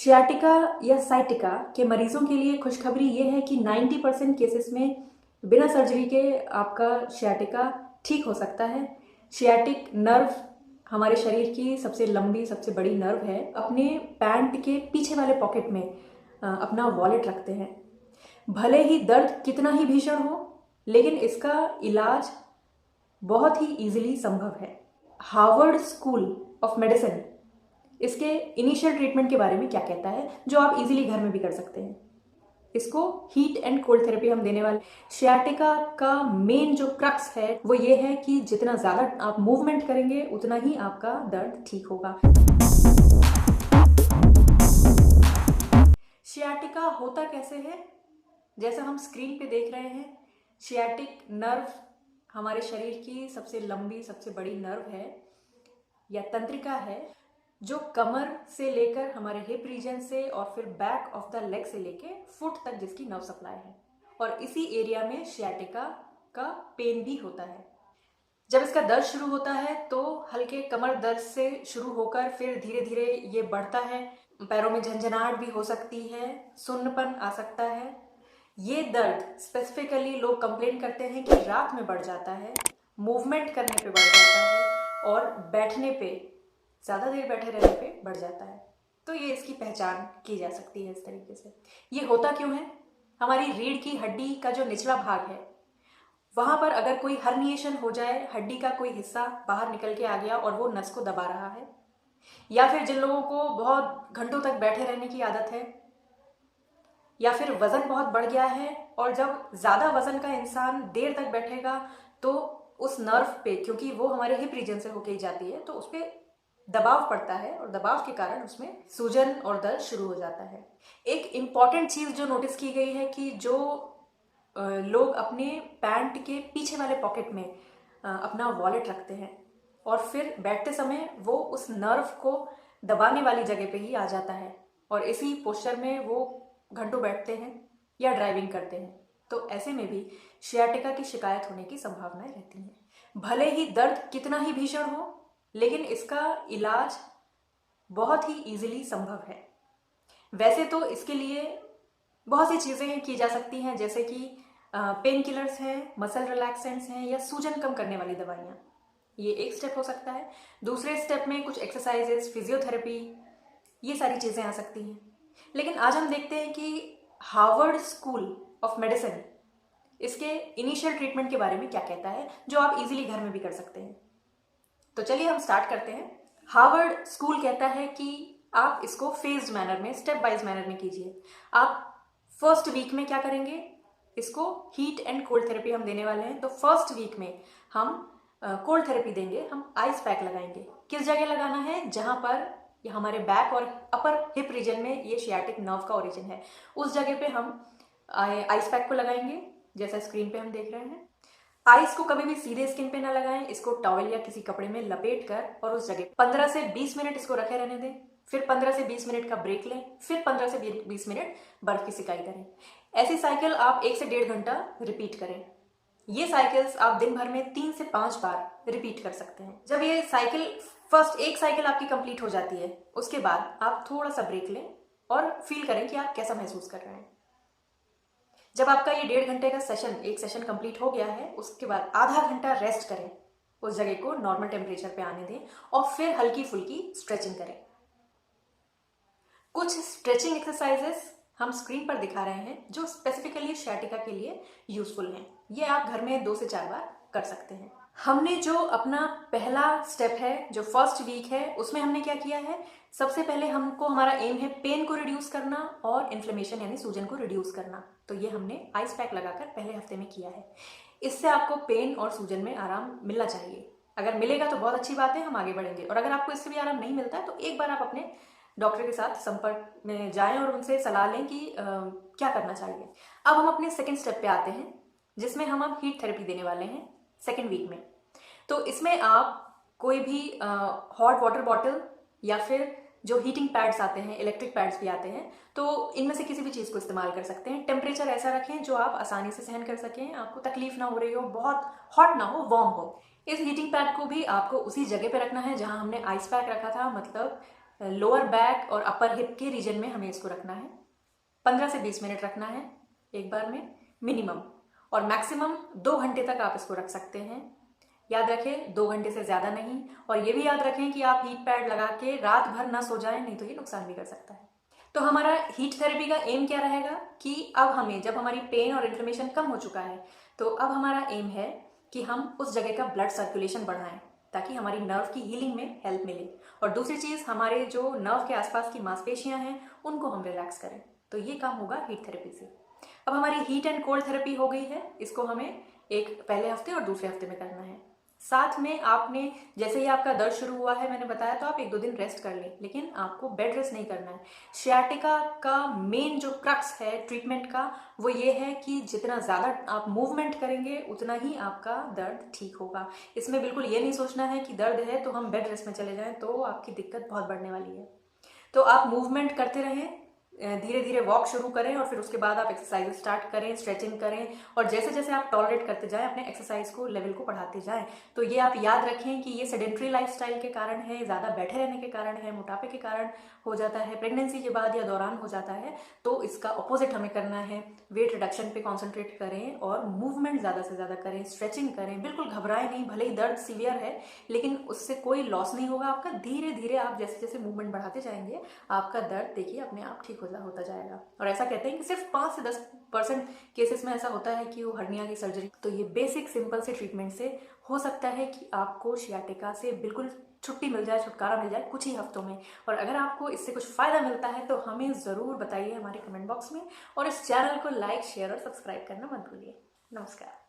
Sciatica या sciatica के मरीजों के लिए खुशखबरी ये है कि 90% केसेस में बिना सर्जरी के आपका शियाटिका ठीक हो सकता है। शियाटिक नर्व हमारे शरीर की सबसे लंबी सबसे बड़ी नर्व है। अपने पैंट के पीछे वाले पॉकेट में अपना वॉलेट रखते हैं। भले ही दर्द कितना ही भीषण हो, लेकिन इसका इलाज बहुत ही इजीली संभव है। हार्वर्ड स्कूल ऑफ मेडिसिन इसके इनिशियल ट्रीटमेंट के बारे में क्या कहता है, जो आप इजीली घर में भी कर सकते हैं। इसको हीट एंड कोल्ड थेरेपी हम देने वाले। शियाटिका का मेन जो क्रक्स है वो ये है कि जितना ज्यादा आप मूवमेंट करेंगे उतना ही आपका दर्द ठीक होगा। शियाटिका होता कैसे है? जैसा हम स्क्रीन पे देख रहे हैं, शियाटिक नर्व हमारे शरीर की सबसे लंबी सबसे बड़ी नर्व है या तंत्रिका है, जो कमर से लेकर हमारे हिप रीजन से और फिर बैक ऑफ द लेग से लेके फुट तक जिसकी नर्व सप्लाई है। और इसी एरिया में शियाटिका का पेन भी होता है। जब इसका दर्द शुरू होता है तो हल्के कमर दर्द से शुरू होकर फिर धीरे धीरे ये बढ़ता है। पैरों में झंझनाहट भी हो सकती है, सुन्नपन आ सकता है। ये दर्द स्पेसिफिकली लोग कंप्लेन करते हैं कि रात में बढ़ जाता है, मूवमेंट करने पे बढ़ जाता है और बैठने पे, ज़्यादा देर बैठे रहने पे बढ़ जाता है। तो ये इसकी पहचान की जा सकती है इस तरीके से। ये होता क्यों है? हमारी रीढ़ की हड्डी का जो निचला भाग है वहां पर अगर कोई हर्निएशन हो जाए, हड्डी का कोई हिस्सा बाहर निकल के आ गया और वो नस को दबा रहा है, या फिर जिन लोगों को बहुत घंटों तक बैठे रहने की आदत है, या फिर वजन बहुत बढ़ गया है और जब ज्यादा वजन का इंसान देर तक बैठेगा तो उस नर्व पे, क्योंकि वो हमारे हिप रीजन से होके ही जाती है, तो उस पर दबाव पड़ता है और दबाव के कारण उसमें सूजन और दर्द शुरू हो जाता है। एक इम्पॉर्टेंट चीज जो नोटिस की गई है कि जो लोग अपने पैंट के पीछे वाले पॉकेट में अपना वॉलेट रखते हैं और फिर बैठते समय वो उस नर्व को दबाने वाली जगह पे ही आ जाता है और इसी पोस्चर में वो घंटों बैठते हैं या ड्राइविंग करते हैं, तो ऐसे में भी शियाटिका की शिकायत होने की संभावनाएं रहती हैं। भले ही दर्द कितना ही भीषण हो, लेकिन इसका इलाज बहुत ही इजीली संभव है। वैसे तो इसके लिए बहुत सी चीजें की जा सकती हैं, जैसे कि पेन किलर्स हैं, मसल रिलैक्सेंट्स हैं या सूजन कम करने वाली दवाइयाँ। ये एक स्टेप हो सकता है। दूसरे स्टेप में कुछ एक्सरसाइजेस, फिजियोथेरेपी, ये सारी चीजें आ सकती हैं। लेकिन आज हम देखते हैं कि हार्वर्ड स्कूल ऑफ मेडिसिन इसके इनिशियल ट्रीटमेंट के बारे में क्या कहता है, जो आप इजीली घर में भी कर सकते हैं। तो चलिए हम स्टार्ट करते हैं। हार्वर्ड स्कूल कहता है कि आप इसको फेज्ड मैनर में, स्टेप वाइज मैनर में कीजिए। आप फर्स्ट वीक में क्या करेंगे, इसको हीट एंड कोल्ड थेरेपी हम देने वाले हैं। तो फर्स्ट वीक में हम कोल्ड थेरेपी देंगे। हम आइस पैक लगाएंगे। किस जगह लगाना है? जहां पर ये हमारे बैक और अपर हिप रीजन में ये शियाटिक नर्व का ओरिजिन है, उस जगह पे हम आइस पैक को लगाएंगे, जैसा स्क्रीन पे हम देख रहे हैं। आइस को कभी भी सीधे स्किन पे ना लगाएं, इसको टॉवल या किसी कपड़े में लपेट कर और उस जगह 15 से 20 मिनट इसको रखे रहने दें। फिर 15 से 20 मिनट का ब्रेक लें, फिर 15 से 20 मिनट बर्फ की सिकाई करें। ऐसी साइकिल आप 1 से 1.5 घंटा रिपीट करें। ये साइकिल्स आप दिन भर में 3 से 5 बार रिपीट कर सकते हैं। जब ये साइकिल एक साइकिल आपकी कंप्लीट हो जाती है, उसके बाद आप थोड़ा सा ब्रेक लें और फील करें कि आप कैसा महसूस कर रहे हैं। जब आपका ये 1.5 घंटे का एक सेशन कंप्लीट हो गया है, उसके बाद आधा घंटा रेस्ट करें, उस जगह को नॉर्मल टेम्परेचर पे आने दें और फिर हल्की फुल्की स्ट्रेचिंग करें। कुछ स्ट्रेचिंग एक्सरसाइजेस हम स्क्रीन पर दिखा रहे हैं जो स्पेसिफिकली शियाटिका के लिए यूजफुल हैं। ये आप घर में 2 से 4 बार कर सकते हैं। हमने जो अपना पहला स्टेप है, जो फर्स्ट वीक है, उसमें हमने क्या किया है? सबसे पहले हमारा एम है पेन को रिड्यूस करना और इन्फ्लेमेशन यानी सूजन को रिड्यूस करना। तो ये हमने आइस पैक लगाकर पहले हफ्ते में किया है। इससे आपको पेन और सूजन में आराम मिलना चाहिए। अगर मिलेगा तो बहुत अच्छी बात है, हम आगे बढ़ेंगे। और अगर आपको इससे भी आराम नहीं मिलता है तो एक बार आप अपने डॉक्टर के साथ संपर्क में जाएं और उनसे सलाह लें कि क्या करना चाहिए। अब हम अपने सेकेंड स्टेप पे आते हैं, जिसमें हम अब हीट थेरेपी देने वाले हैं सेकेंड वीक में। तो इसमें आप कोई भी हॉट वाटर बॉटल या फिर जो हीटिंग पैड्स आते हैं, इलेक्ट्रिक पैड्स भी आते हैं, तो इनमें से किसी भी चीज़ को इस्तेमाल कर सकते हैं। टेम्परेचर ऐसा रखें जो आप आसानी से सहन कर सकें, आपको तकलीफ ना हो रही हो, बहुत हॉट ना हो, वार्म हो। इस हीटिंग पैड को भी आपको उसी जगह पे रखना है जहां हमने आइस पैक रखा था, मतलब लोअर बैक और अपर हिप के रीजन में हमें इसको रखना है। 15 से 20 मिनट रखना है एक बार में मिनिमम, और मैक्सिमम 2 घंटे तक आप इसको रख सकते हैं। याद रखें 2 घंटे से ज़्यादा नहीं। और ये भी याद रखें कि आप हीट पैड लगा के रात भर ना सो जाएं, नहीं तो ये नुकसान भी कर सकता है। तो हमारा हीट थेरेपी का एम क्या रहेगा कि अब हमें जब हमारी पेन और इन्फ्लेमेशन कम हो चुका है तो अब हमारा एम है कि हम उस जगह का ब्लड सर्कुलेशन बढ़ाएं ताकि हमारी नर्व की हीलिंग में हेल्प मिले। और दूसरी चीज़, हमारे जो नर्व के आसपास की मांसपेशियां हैं उनको हम रिलैक्स करें। तो ये काम होगा हीट थेरेपी से। अब हमारी हीट एंड कोल्ड थेरेपी हो गई है, इसको हमें एक पहले हफ्ते और दूसरे हफ्ते में करना है। साथ में आपने जैसे ही आपका दर्द शुरू हुआ है, मैंने बताया तो आप 1-2 दिन रेस्ट कर लें, लेकिन आपको बेड रेस्ट नहीं करना है। शियाटिका का मेन जो क्रक्स है ट्रीटमेंट का वो ये है कि जितना ज़्यादा आप मूवमेंट करेंगे उतना ही आपका दर्द ठीक होगा। इसमें बिल्कुल ये नहीं सोचना है कि दर्द है तो हम बेड रेस्ट में चले जाएं, तो आपकी दिक्कत बहुत बढ़ने वाली है। तो आप मूवमेंट करते रहें, धीरे धीरे वॉक शुरू करें और फिर उसके बाद आप एक्सरसाइज स्टार्ट करें, स्ट्रेचिंग करें, और जैसे जैसे आप टॉलरेट करते जाएं अपने एक्सरसाइज को लेवल को बढ़ाते जाएं। तो ये आप याद रखें कि ये सेडेंट्री लाइफस्टाइल के कारण है, ज़्यादा बैठे रहने के कारण है, मोटापे के कारण हो जाता है, प्रेगनेंसी के बाद या दौरान हो जाता है। तो इसका अपोजिट हमें करना है। वेट रिडक्शन पे कॉन्सेंट्रेट करें और मूवमेंट ज़्यादा से ज़्यादा करें, स्ट्रेचिंग करें। बिल्कुल घबराएं नहीं, भले ही दर्द सीवियर है लेकिन उससे कोई लॉस नहीं होगा आपका। धीरे धीरे आप जैसे जैसे मूवमेंट बढ़ाते जाएंगे आपका दर्द देखिए अपने आप ठीक होता जाएगा। और ऐसा कहते हैं कि सिर्फ 5 से 10% केसेस में ऐसा होता है कि वो हर्निया की सर्जरी। तो ये बेसिक सिंपल से ट्रीटमेंट से हो सकता है कि आपको शियाटिका से बिल्कुल छुट्टी मिल जाए, छुटकारा मिल जाए कुछ ही हफ्तों में। और अगर आपको इससे कुछ फ़ायदा मिलता है तो हमें ज़रूर बताइए हमारे कमेंट बॉक्स में, और इस चैनल को लाइक, शेयर और सब्सक्राइब करना मत भूलिए। नमस्कार।